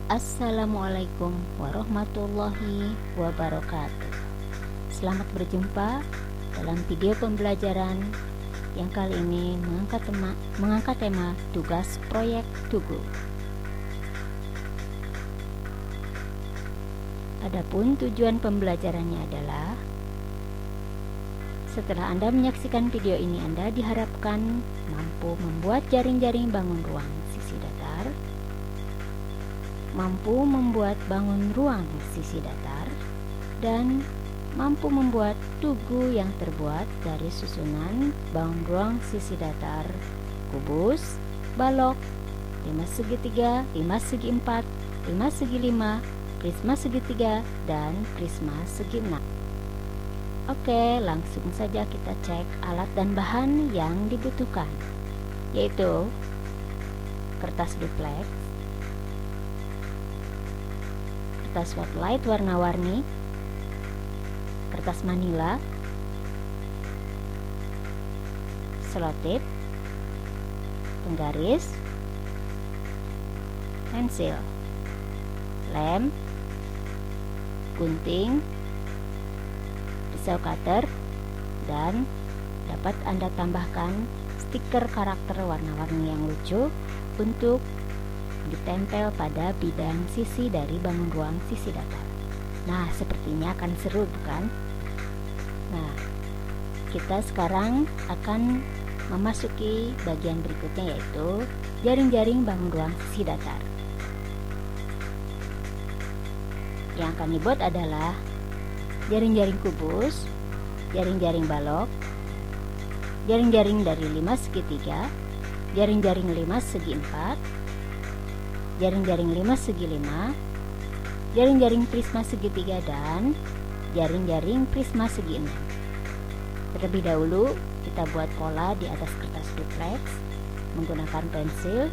Assalamualaikum warahmatullahi wabarakatuh. Selamat berjumpa dalam video pembelajaran yang kali ini mengangkat tema tugas proyek Tugu. Adapun tujuan pembelajarannya adalah, setelah Anda menyaksikan video ini, Anda diharapkan mampu membuat jaring-jaring bangun ruang sisi datar, mampu membuat bangun ruang sisi datar, dan mampu membuat tugu yang terbuat dari susunan bangun ruang sisi datar, kubus, balok, 5 segitiga, 5 segi 4, 5 segi 5, prisma segitiga, dan prisma segi 6. Oke, langsung saja kita cek alat dan bahan yang dibutuhkan, yaitu kertas duplex, kertas spotlight warna-warni, kertas manila, selotip, penggaris, pensil, lem, gunting, pisau cutter, dan dapat Anda tambahkan stiker karakter warna-warni yang lucu untuk ditempel pada bidang sisi dari bangun ruang sisi datar. Nah, sepertinya akan seru, bukan? Nah, kita sekarang akan memasuki bagian berikutnya, yaitu jaring-jaring bangun ruang sisi datar. Yang akan dibuat adalah jaring-jaring kubus, jaring-jaring balok, jaring-jaring dari 5 segitiga, jaring-jaring 5 segi 4, jaring-jaring 5 segi 5, jaring-jaring prisma segitiga, dan jaring-jaring prisma segi 6. Terlebih dahulu kita buat pola di atas kertas duplex menggunakan pensil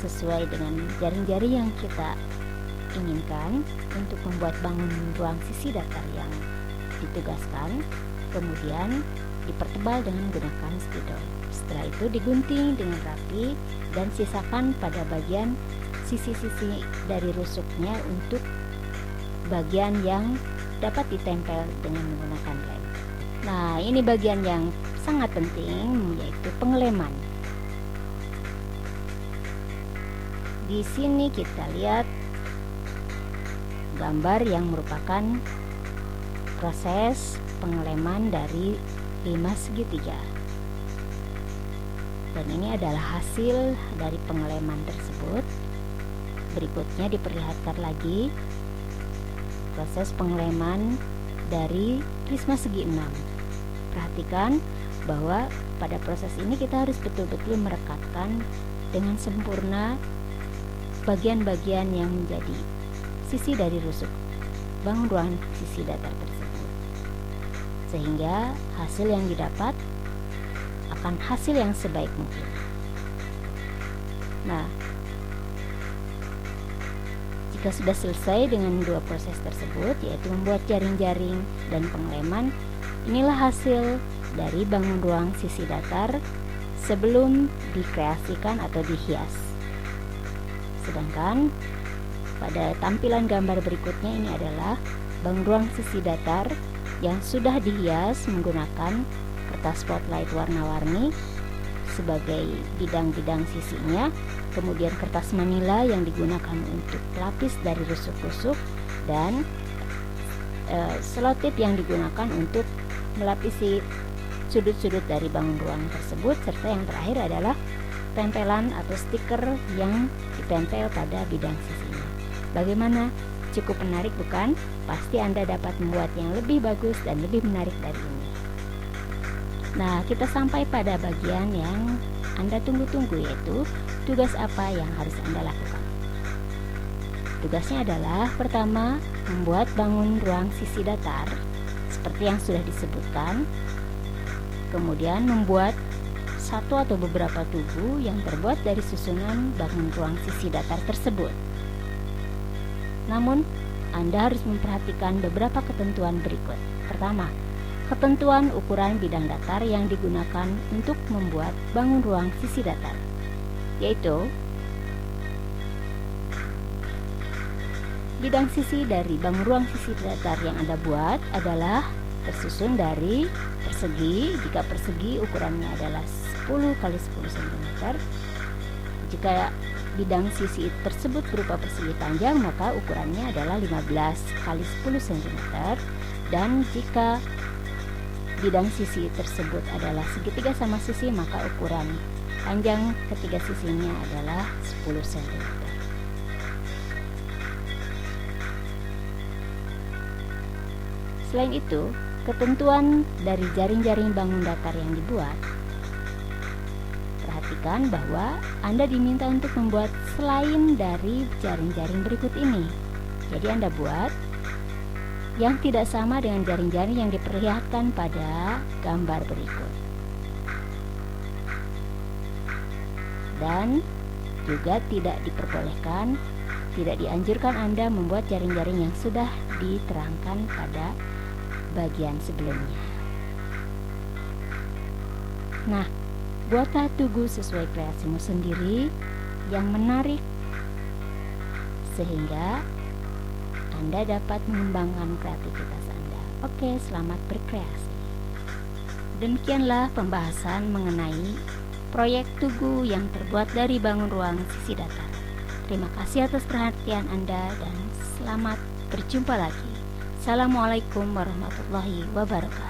sesuai dengan jaring-jaring yang kita inginkan untuk membuat bangun ruang sisi datar yang ditugaskan. Kemudian dipertebal dengan menggunakan spidol. Setelah itu digunting dengan rapi dan sisakan pada bagian sisi-sisi dari rusuknya untuk bagian yang dapat ditempel dengan menggunakan lem. Nah, ini bagian yang sangat penting, yaitu pengeleman. Di sini kita lihat gambar yang merupakan proses pengeleman dari 5 segitiga. Dan ini adalah hasil dari pengeleman tersebut. Berikutnya diperlihatkan lagi proses pengeleman dari prisma segi 6. Perhatikan bahwa pada proses ini kita harus betul-betul merekatkan dengan sempurna bagian-bagian yang menjadi sisi dari rusuk bangun ruang sisi datar tersebut, sehingga hasil yang didapat akan hasil yang sebaik mungkin. Nah, jika sudah selesai dengan dua proses tersebut, yaitu membuat jaring-jaring dan pengeleman, inilah hasil dari bangun ruang sisi datar sebelum dikreasikan atau dihias. Sedangkan pada tampilan gambar berikutnya, ini adalah bangun ruang sisi datar yang sudah dihias menggunakan kertas spotlight warna-warni sebagai bidang-bidang sisinya, kemudian kertas manila yang digunakan untuk pelapis dari rusuk-rusuk, dan selotip yang digunakan untuk melapisi sudut-sudut dari bangun ruang tersebut, serta yang terakhir adalah tempelan atau stiker yang ditempel pada bidang sisinya. Bagaimana? Cukup menarik, bukan? Pasti Anda dapat membuat yang lebih bagus dan lebih menarik dari ini. Nah, kita sampai pada bagian yang Anda tunggu-tunggu, yaitu tugas apa yang harus Anda lakukan. Tugasnya adalah, pertama, membuat bangun ruang sisi datar seperti yang sudah disebutkan. Kemudian membuat satu atau beberapa tugu yang terbuat dari susunan bangun ruang sisi datar tersebut. Namun, Anda harus memperhatikan beberapa ketentuan berikut. Pertama, ketentuan ukuran bidang datar yang digunakan untuk membuat bangun ruang sisi datar, yaitu Bidang sisi dari bangun ruang sisi datar yang Anda buat adalah tersusun dari persegi. Jika persegi ukurannya adalah 10 x 10 cm. Jika bidang sisi tersebut berupa persegi panjang, maka ukurannya adalah 15 x 10 cm. Dan jika bidang sisi tersebut adalah segitiga sama sisi, maka ukuran panjang ketiga sisinya adalah 10 cm. Selain itu, ketentuan dari jaring-jaring bangun datar yang dibuat, perhatikan bahwa Anda diminta untuk membuat selain dari jaring-jaring berikut ini. Jadi Anda buat yang tidak sama dengan jaring-jaring yang diperlihatkan pada gambar berikut. Dan juga tidak diperbolehkan, tidak dianjurkan Anda membuat jaring-jaring yang sudah diterangkan pada bagian sebelumnya. Nah, buatlah tugu sesuai kreasimu sendiri yang menarik sehingga Anda dapat mengembangkan kreativitas Anda. Oke, selamat berkreasi. Demikianlah pembahasan mengenai proyek tugu yang terbuat dari bangun ruang sisi datar. Terima kasih atas perhatian Anda dan selamat berjumpa lagi. Assalamualaikum warahmatullahi wabarakatuh.